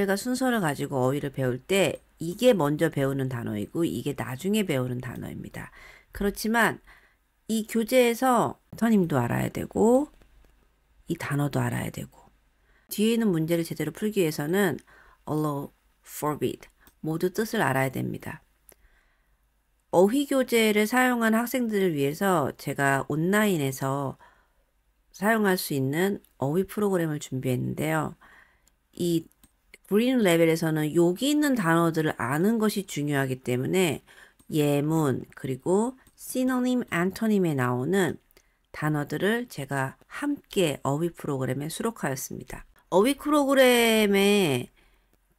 제가 순서를 가지고 어휘를 배울 때 이게 먼저 배우는 단어이고 이게 나중에 배우는 단어입니다. 그렇지만 이 교재에서 선임도 알아야 되고 이 단어도 알아야 되고 뒤에 있는 문제를 제대로 풀기 위해서는 allow, forbid 모두 뜻을 알아야 됩니다. 어휘 교재를 사용한 학생들을 위해서 제가 온라인에서 사용할 수 있는 어휘 프로그램을 준비했는데요. 이 그린 레벨에서는 여기 있는 단어들을 아는 것이 중요하기 때문에 예문 그리고 시노님, 안토님에 나오는 단어들을 제가 함께 어휘 프로그램에 수록하였습니다. 어휘 프로그램에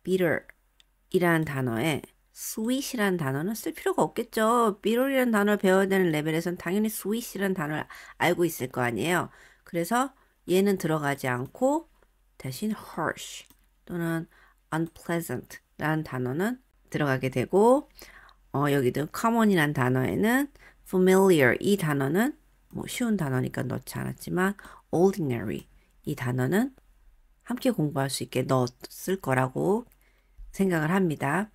bitter이라는 단어에 sweet이라는 단어는 쓸 필요가 없겠죠. bitter이라는 단어를 배워야 되는 레벨에서는 당연히 sweet이라는 단어를 알고 있을 거 아니에요. 그래서 얘는 들어가지 않고 대신 harsh 또는 unpleasant 라는 단어는 들어가게 되고 여기도 common이라는 단어에는 familiar 이 단어는 뭐 쉬운 단어니까 넣지 않았지만 ordinary 이 단어는 함께 공부할 수 있게 넣었을 거라고 생각을 합니다.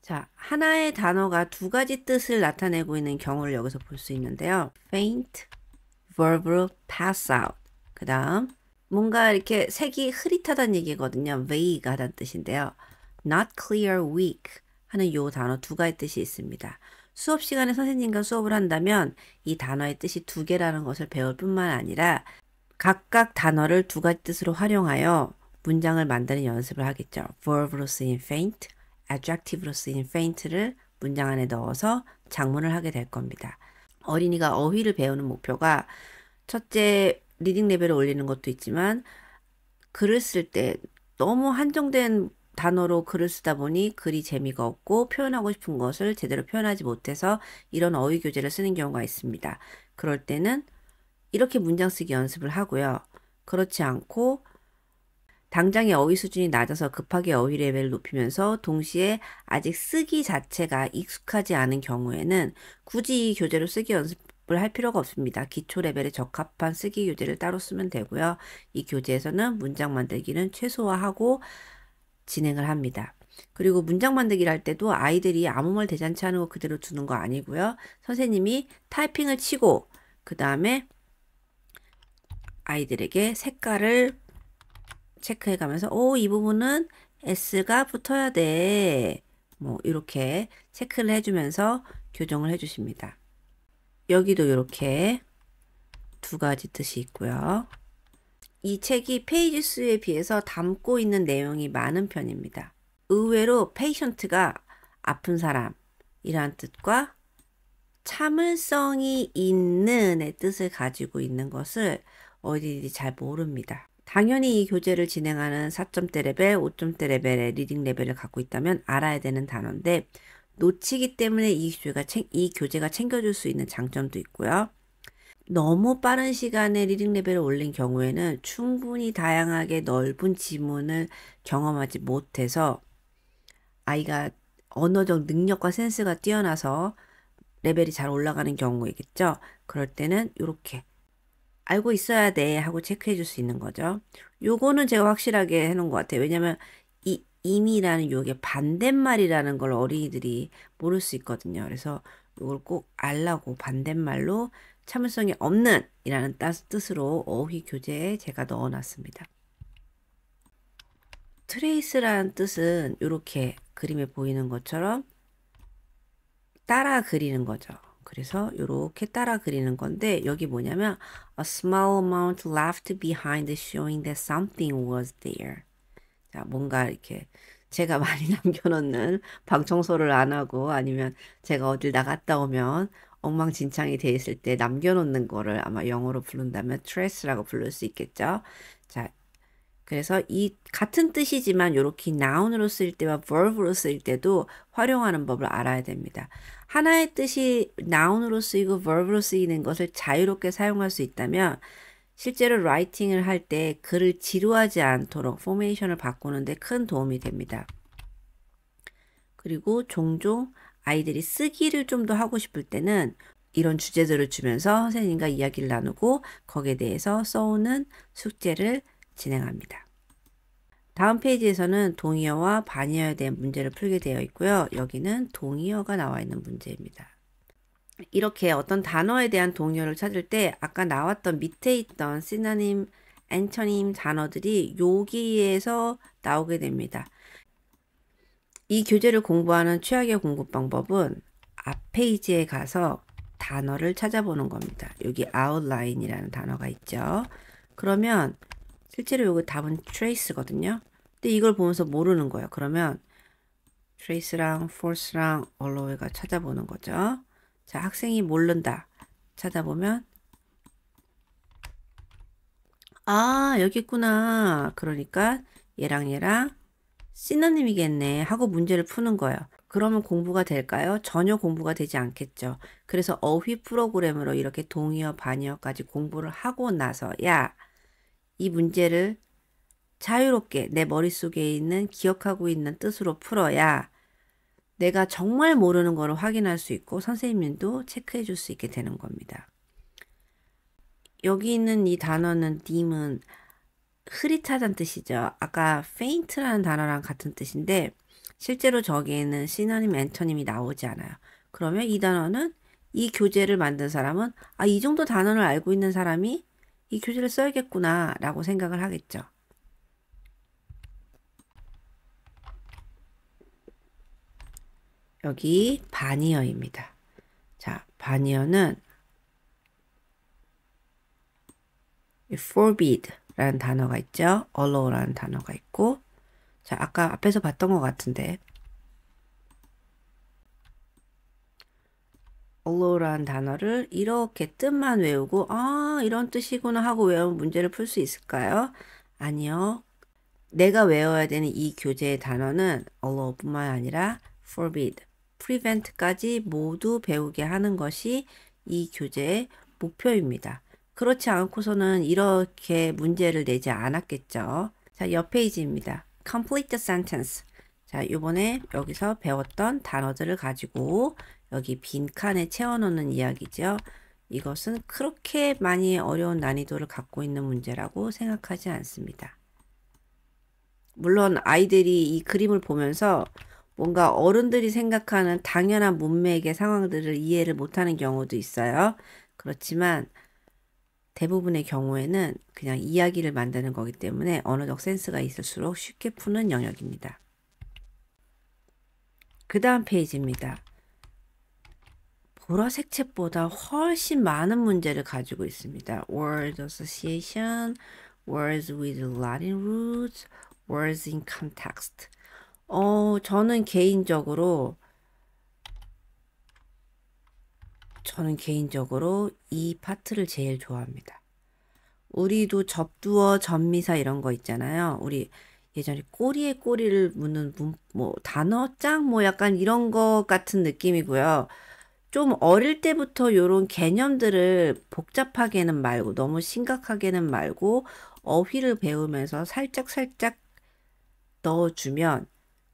자, 하나의 단어가 두 가지 뜻을 나타내고 있는 경우를 여기서 볼 수 있는데요. faint, verbal, pass out. 그 다음 뭔가 이렇게 색이 흐릿하다는 얘기거든요. vague 하다는 뜻인데요. not clear, weak 하는 요 단어 두 가지 뜻이 있습니다. 수업 시간에 선생님과 수업을 한다면 이 단어의 뜻이 두 개라는 것을 배울 뿐만 아니라 각각 단어를 두 가지 뜻으로 활용하여 문장을 만드는 연습을 하겠죠. verb로 쓰인 faint, adjective로 쓰인 faint를 문장 안에 넣어서 작문을 하게 될 겁니다. 어린이가 어휘를 배우는 목표가 첫째 리딩 레벨을 올리는 것도 있지만 글을 쓸 때 너무 한정된 단어로 글을 쓰다 보니 글이 재미가 없고 표현하고 싶은 것을 제대로 표현하지 못해서 이런 어휘 교재를 쓰는 경우가 있습니다. 그럴 때는 이렇게 문장 쓰기 연습을 하고요. 그렇지 않고 당장의 어휘 수준이 낮아서 급하게 어휘 레벨을 높이면서 동시에 아직 쓰기 자체가 익숙하지 않은 경우에는 굳이 이 교재로 쓰기 연습을 할 필요가 없습니다. 기초 레벨에 적합한 쓰기 교재를 따로 쓰면 되고요. 이 교재에서는 문장 만들기는 최소화하고 진행을 합니다. 그리고 문장 만들기를 할 때도 아이들이 아무 말 대잔치 하는 거 그대로 두는 거 아니고요. 선생님이 타이핑을 치고 그 다음에 아이들에게 색깔을 체크해 가면서 이 부분은 S가 붙어야 돼. 뭐 이렇게 체크를 해주면서 교정을 해주십니다. 여기도 이렇게 두 가지 뜻이 있고요. 이 책이 페이지 수에 비해서 담고 있는 내용이 많은 편입니다. 의외로 patient가 아픈 사람이란 뜻과 참을성이 있는의 뜻을 가지고 있는 것을 어린이들이 잘 모릅니다. 당연히 이 교재를 진행하는 4점대 레벨, 5점대 레벨의 리딩 레벨을 갖고 있다면 알아야 되는 단어인데 놓치기 때문에 이 교재가 챙겨줄 수 있는 장점도 있고요. 너무 빠른 시간에 리딩 레벨을 올린 경우에는 충분히 다양하게 넓은 지문을 경험하지 못해서 아이가 언어적 능력과 센스가 뛰어나서 레벨이 잘 올라가는 경우이겠죠. 그럴 때는 이렇게 알고 있어야 돼 하고 체크해 줄 수 있는 거죠. 요거는 제가 확실하게 해놓은 것 같아요. 왜냐면 이 임이라는 요게 반대말이라는 걸 어린이들이 모를 수 있거든요. 그래서 이걸 꼭 알라고 반대말로 참을성이 없는 이라는 뜻으로 어휘 교재에 제가 넣어놨습니다. 트레이스라는 뜻은 이렇게 그림에 보이는 것처럼 따라 그리는 거죠. 그래서 이렇게 따라 그리는 건데 여기 뭐냐면 A small amount left behind showing that something was there. 자, 뭔가 이렇게 제가 많이 남겨놓는 방 청소를 안 하고 아니면 제가 어딜 나갔다 오면 엉망진창이 돼 있을 때 남겨놓는 거를 아마 영어로 부른다면 trace라고 부를 수 있겠죠. 자, 그래서 이 같은 뜻이지만 이렇게 noun으로 쓰일 때와 verb로 쓰일 때도 활용하는 법을 알아야 됩니다. 하나의 뜻이 noun으로 쓰이고 verb로 쓰이는 것을 자유롭게 사용할 수 있다면 실제로 라이팅을 할 때 글을 지루하지 않도록 포메이션을 바꾸는데 큰 도움이 됩니다. 그리고 종종 아이들이 쓰기를 좀 더 하고 싶을 때는 이런 주제들을 주면서 선생님과 이야기를 나누고 거기에 대해서 써오는 숙제를 진행합니다. 다음 페이지에서는 동의어와 반의어에 대한 문제를 풀게 되어 있고요. 여기는 동의어가 나와 있는 문제입니다. 이렇게 어떤 단어에 대한 동의어를 찾을 때 아까 나왔던 밑에 있던 시노님, 엔토님 단어들이 여기에서 나오게 됩니다. 이 교재를 공부하는 최악의 공부 방법은 앞 페이지에 가서 단어를 찾아보는 겁니다. 여기 outline이라는 단어가 있죠. 그러면 실제로 여기 답은 trace거든요. 근데 이걸 보면서 모르는 거예요. 그러면 trace랑 force랑 allow가 찾아보는 거죠. 자, 학생이 모른다. 찾아보면 아, 여기 있구나. 그러니까 얘랑 시노님이겠네 하고 문제를 푸는 거예요. 그러면 공부가 될까요? 전혀 공부가 되지 않겠죠. 그래서 어휘 프로그램으로 이렇게 동의어, 반의어까지 공부를 하고 나서야 이 문제를 자유롭게 내 머릿속에 있는 기억하고 있는 뜻으로 풀어야 내가 정말 모르는 거를 확인할 수 있고 선생님도 체크해 줄 수 있게 되는 겁니다. 여기 있는 이 단어는 dim은 흐릿하다는 뜻이죠. 아까 faint라는 단어랑 같은 뜻인데 실제로 저기에는 시노님, 엔토님이 나오지 않아요. 그러면 이 단어는 이 교재를 만든 사람은 아, 이 정도 단어를 알고 있는 사람이 이 교재를 써야겠구나 라고 생각을 하겠죠. 여기 반의어입니다. 자, 반의어는 forbid 라는 단어가 있죠. allow라는 단어가 있고 자, 아까 앞에서 봤던 것 같은데 allow라는 단어를 이렇게 뜻만 외우고 아, 이런 뜻이구나 하고 외우면 문제를 풀 수 있을까요? 아니요. 내가 외워야 되는 이 교재의 단어는 allow뿐만 아니라 forbid, prevent까지 모두 배우게 하는 것이 이 교재의 목표입니다. 그렇지 않고서는 이렇게 문제를 내지 않았겠죠. 자, 옆 페이지입니다. Complete the sentence. 자, 이번에 여기서 배웠던 단어들을 가지고 여기 빈칸에 채워놓는 이야기죠. 이것은 그렇게 많이 어려운 난이도를 갖고 있는 문제라고 생각하지 않습니다. 물론 아이들이 이 그림을 보면서 뭔가 어른들이 생각하는 당연한 문맥의 상황들을 이해를 못하는 경우도 있어요. 그렇지만 대부분의 경우에는 그냥 이야기를 만드는 거기 때문에 언어적 센스가 있을수록 쉽게 푸는 영역입니다. 그 다음 페이지입니다. 보라색 책보다 훨씬 많은 문제를 가지고 있습니다. Word association, words with Latin roots, words in context. 저는 개인적으로 이 파트를 제일 좋아합니다. 우리도 접두어, 접미사 이런 거 있잖아요. 우리 예전에 꼬리에 꼬리를 묻는 단어장 약간 이런 거 같은 느낌이고요. 좀 어릴 때부터 이런 개념들을 복잡하게는 말고 너무 심각하게는 말고 어휘를 배우면서 살짝 넣어주면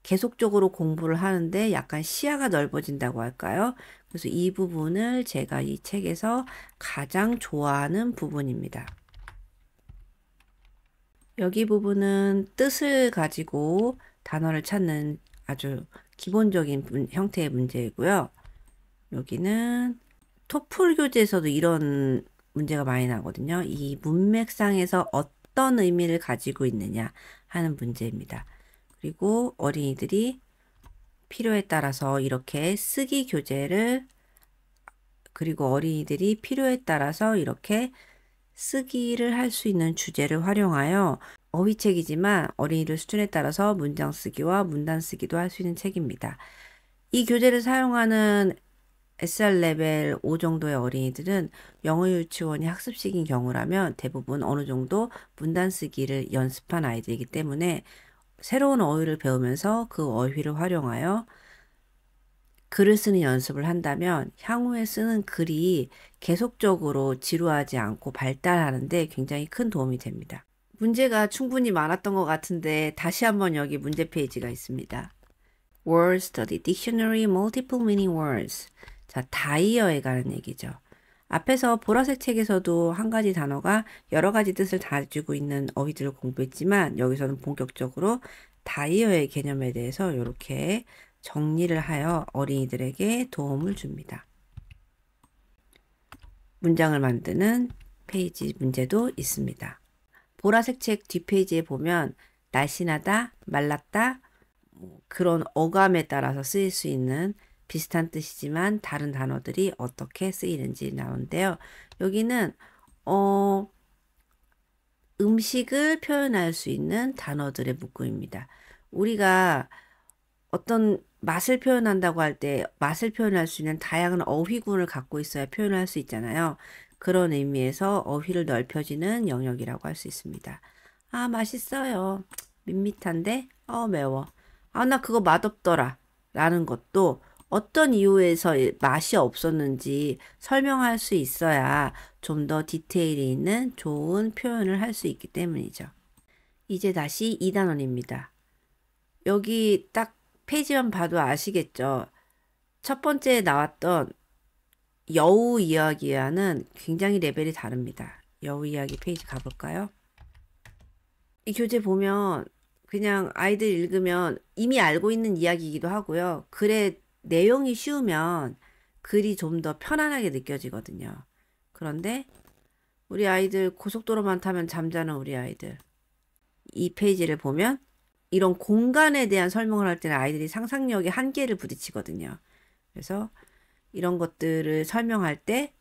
계속적으로 공부를 하는데 약간 시야가 넓어진다고 할까요? 그래서 이 부분을 제가 이 책에서 가장 좋아하는 부분입니다. 여기 부분은 뜻을 가지고 단어를 찾는 아주 기본적인 형태의 문제이고요. 여기는 토플 교재에서도 이런 문제가 많이 나거든요. 이 문맥상에서 어떤 의미를 가지고 있느냐 하는 문제입니다. 그리고 어린이들이 필요에 따라서 이렇게 쓰기 교재를 그리고 어린이들이 필요에 따라서 이렇게 쓰기를 할 수 있는 주제를 활용하여 어휘책이지만 어린이들 수준에 따라서 문장 쓰기와 문단 쓰기도 할 수 있는 책입니다. 이 교재를 사용하는 SR 레벨 5 정도의 어린이들은 영어 유치원이 학습식인 경우라면 대부분 어느 정도 문단 쓰기를 연습한 아이들이기 때문에 새로운 어휘를 배우면서 그 어휘를 활용하여 글을 쓰는 연습을 한다면 향후에 쓰는 글이 계속적으로 지루하지 않고 발달하는데 굉장히 큰 도움이 됩니다. 문제가 충분히 많았던 것 같은데 다시 한번 여기 문제 페이지가 있습니다. Word Study Dictionary Multiple Meaning Words. 자, 다이어에 관한 얘기죠. 앞에서 보라색 책에서도 한 가지 단어가 여러 가지 뜻을 가지고 있는 어휘들을 공부했지만 여기서는 본격적으로 다이어의 개념에 대해서 이렇게 정리를 하여 어린이들에게 도움을 줍니다. 문장을 만드는 페이지 문제도 있습니다. 보라색 책 뒷페이지에 보면 날씬하다, 말랐다, 그런 어감에 따라서 쓰일 수 있는 비슷한 뜻이지만 다른 단어들이 어떻게 쓰이는지 나오는데요. 여기는 음식을 표현할 수 있는 단어들의 묶음입니다. 우리가 어떤 맛을 표현한다고 할 때 맛을 표현할 수 있는 다양한 어휘군을 갖고 있어야 표현을 할 수 있잖아요. 그런 의미에서 어휘를 넓혀지는 영역이라고 할 수 있습니다. 아, 맛있어요. 밋밋한데? 매워. 아, 나 그거 맛없더라. 라는 것도 어떤 이유에서 맛이 없었는지 설명할 수 있어야 좀 더 디테일이 있는 좋은 표현을 할 수 있기 때문이죠. 이제 다시 2단원입니다. 여기 딱 페이지만 봐도 아시겠죠? 첫 번째 나왔던 여우 이야기와는 굉장히 레벨이 다릅니다. 여우 이야기 페이지 가볼까요? 이 교재 보면 그냥 아이들 읽으면 이미 알고 있는 이야기이기도 하고요. 글의 내용이 쉬우면 글이 좀 더 편안하게 느껴지거든요. 그런데 우리 아이들 고속도로만 타면 잠자는 우리 아이들 이 페이지를 보면 이런 공간에 대한 설명을 할 때는 아이들이 상상력의 한계를 부딪히거든요. 그래서 이런 것들을 설명할 때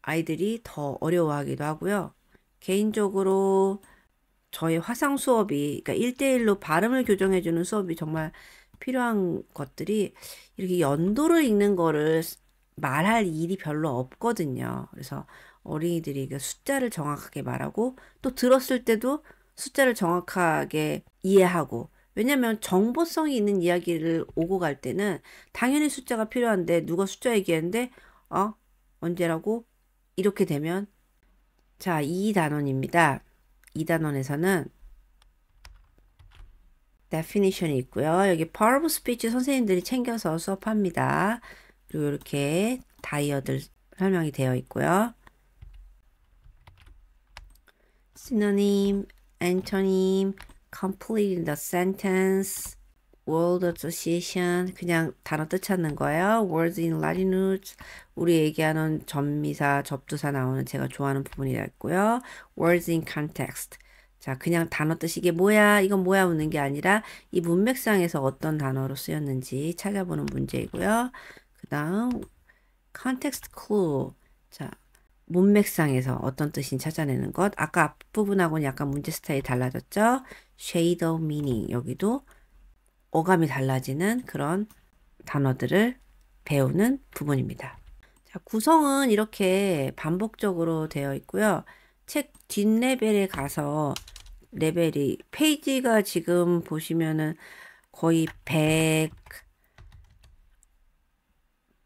아이들이 더 어려워하기도 하고요. 개인적으로 저희 화상 수업이, 그러니까 1대1로 발음을 교정해주는 수업이 정말 필요한 것들이 이렇게 연도를 읽는 거를 말할 일이 별로 없거든요. 그래서 어린이들이 그 숫자를 정확하게 말하고 또 들었을 때도 숫자를 정확하게 이해하고 왜냐면 정보성이 있는 이야기를 오고 갈 때는 당연히 숫자가 필요한데 누가 숫자 얘기했는데 언제라고? 이렇게 되면 자, 2단원입니다. 2단원에서는 definition이 있고요. 여기 part of speech 선생님들이 챙겨서 수업합니다. 그리고 이렇게 다이어들 설명이 되어 있고요. synonym, antonym, completing the sentence, word association, 그냥 단어 뜻 찾는 거예요. words in Latin roots, 우리 얘기하는 접미사, 접두사 나오는 제가 좋아하는 부분이라 했고요. words in context, 자, 그냥 단어 뜻이 이게 뭐야, 이건 뭐야 묻는 게 아니라 이 문맥상에서 어떤 단어로 쓰였는지 찾아보는 문제이고요. 그 다음 context clue, 자, 문맥상에서 어떤 뜻인지 찾아내는 것. 아까 앞부분하고는 약간 문제 스타일이 달라졌죠. shade of meaning, 여기도 어감이 달라지는 그런 단어들을 배우는 부분입니다. 자, 구성은 이렇게 반복적으로 되어 있고요. 책 뒷레벨에 가서 레벨이 페이지가 지금 보시면은 거의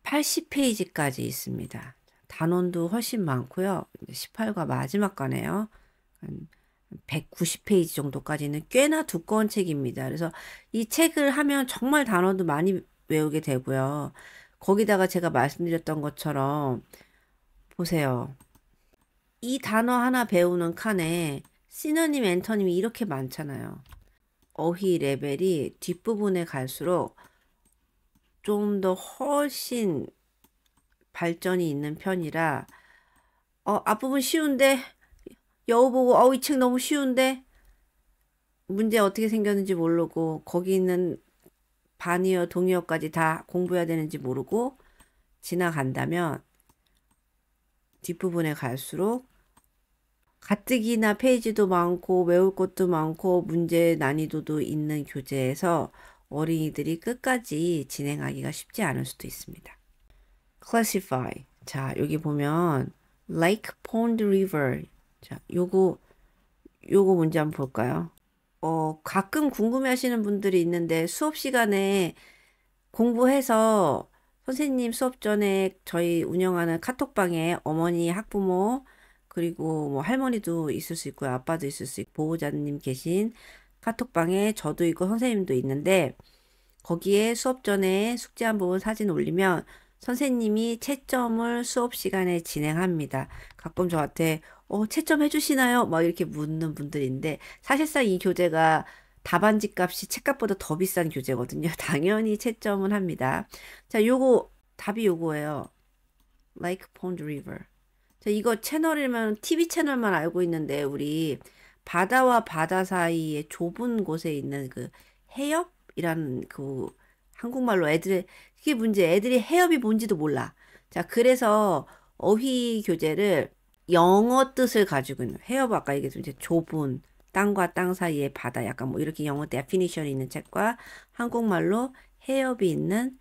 180페이지까지 있습니다. 단원도 훨씬 많고요. 18과 마지막 거네요. 190페이지 정도까지는 꽤나 두꺼운 책입니다. 그래서 이 책을 하면 정말 단어도 많이 외우게 되고요. 거기다가 제가 말씀드렸던 것처럼 보세요. 이 단어 하나 배우는 칸에 시너님, 엔터님이 이렇게 많잖아요. 어휘 레벨이 뒷부분에 갈수록 좀 더 훨씬 발전이 있는 편이라 앞부분 쉬운데 여우 보고 이 책 너무 쉬운데 문제 어떻게 생겼는지 모르고 거기 있는 반의어, 동의어까지 다 공부해야 되는지 모르고 지나간다면 뒷부분에 갈수록 가뜩이나 페이지도 많고 외울 것도 많고 문제 난이도도 있는 교재에서 어린이들이 끝까지 진행하기가 쉽지 않을 수도 있습니다. classify. 자, 여기 보면 lake, pond, river. 자, 요거 문제 한번 볼까요? 가끔 궁금해 하시는 분들이 있는데 수업 시간에 공부해서 선생님 수업 전에 저희 운영하는 카톡방에 어머니, 학부모, 그리고 뭐 할머니도 있을 수 있고요. 아빠도 있을 수 있고, 보호자님 계신 카톡방에 저도 있고 선생님도 있는데, 거기에 수업 전에 숙제 한 부분 사진 올리면 선생님이 채점을 수업 시간에 진행합니다. 가끔 저한테 채점 해주시나요? 막 이렇게 묻는 분들인데 사실상 이 교재가 답안지 값이 책값보다 더 비싼 교재거든요. 당연히 채점은 합니다. 자, 요거 답이 요거예요. Lake Pond River. 자, 이거 채널이면 TV 채널만 알고 있는데 우리 바다와 바다 사이에 좁은 곳에 있는 그 해협이라는 그 한국말로 이게 문제. 애들이 해협이 뭔지도 몰라. 자, 그래서 어휘 교재를 영어 뜻을 가지고 있는 해협 아까 얘기했던 이제 좁은 땅과 땅 사이의 바다 약간 뭐 이렇게 영어 데피니션이 있는 책과 한국말로 해협이 있는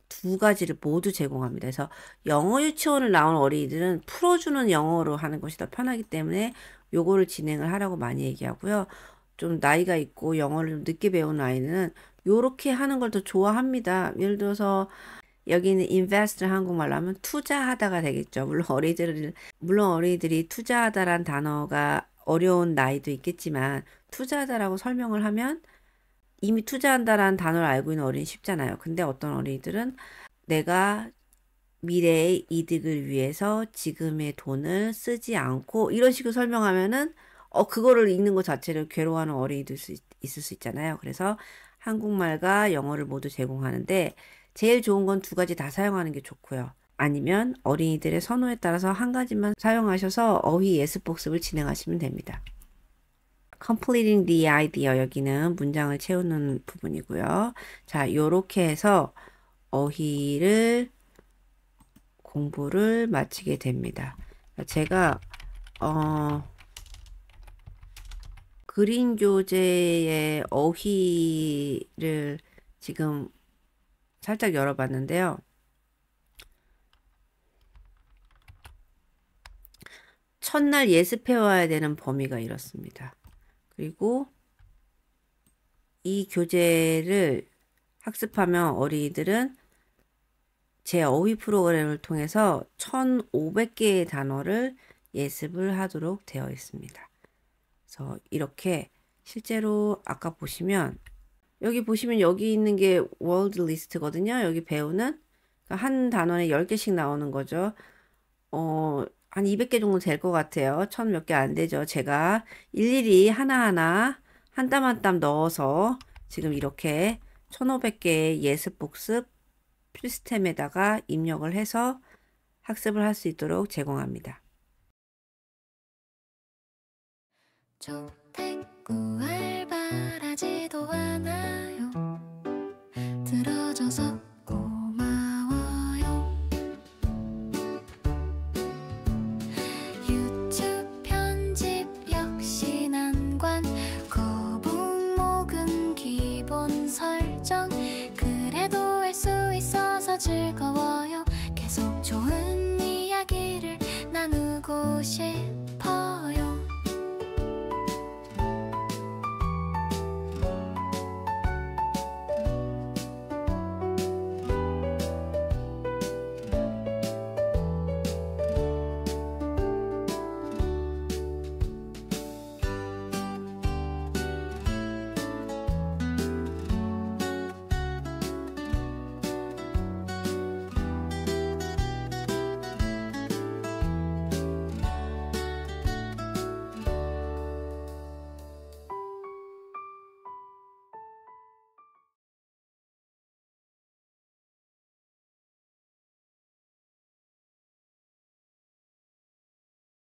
두 가지를 모두 제공합니다. 그래서 영어 유치원을 나온 어린이들은 풀어주는 영어로 하는 것이 더 편하기 때문에 요거를 진행을 하라고 많이 얘기하고요. 좀 나이가 있고 영어를 좀 늦게 배우는 아이는 요렇게 하는 걸 더 좋아합니다. 예를 들어서 여기는 invest 한국말로 하면 투자하다가 되겠죠. 물론 어린이들이 투자하다란 단어가 어려운 나이도 있겠지만 투자하다라고 설명을 하면 이미 투자한다라는 단어를 알고 있는 어린이 쉽잖아요. 근데 어떤 어린이들은 내가 미래의 이득을 위해서 지금의 돈을 쓰지 않고 이런 식으로 설명하면은 그거를 읽는 것 자체를 괴로워하는 어린이도 있을 수 있잖아요. 그래서 한국말과 영어를 모두 제공하는데 제일 좋은 건 두 가지 다 사용하는 게 좋고요. 아니면 어린이들의 선호에 따라서 한 가지만 사용하셔서 어휘 예습 복습을 진행하시면 됩니다. completing the idea 여기는 문장을 채우는 부분이고요. 자, 요렇게 해서 어휘를 공부를 마치게 됩니다. 제가 그림 교재의 어휘를 지금 살짝 열어봤는데요. 첫날 예습해와야 되는 범위가 이렇습니다. 그리고 이 교재를 학습하면 어린이들은 제 어휘 프로그램을 통해서 1,500개의 단어를 예습을 하도록 되어 있습니다. 그래서 이렇게 실제로 아까 보시면 여기 보시면 여기 있는 게 월드 리스트거든요. 여기 배우는 한 단원에 10개씩 나오는 거죠. 한 200개 정도 될 것 같아요. 1000 몇 개 안 되죠. 제가 일일이 하나하나 한 땀 한 땀 넣어서 지금 이렇게 1500개의 예습 복습 시스템에다가 입력을 해서 학습을 할 수 있도록 제공합니다. 좋댔고 알바라지도 않아요. 들어줘서 고마워요. 유튜브 편집 역시 난관, 거북목은 기본 설정. 그래도 할 수 있어서 즐거워요. 계속 좋은 이야기를 나누고 싶어요.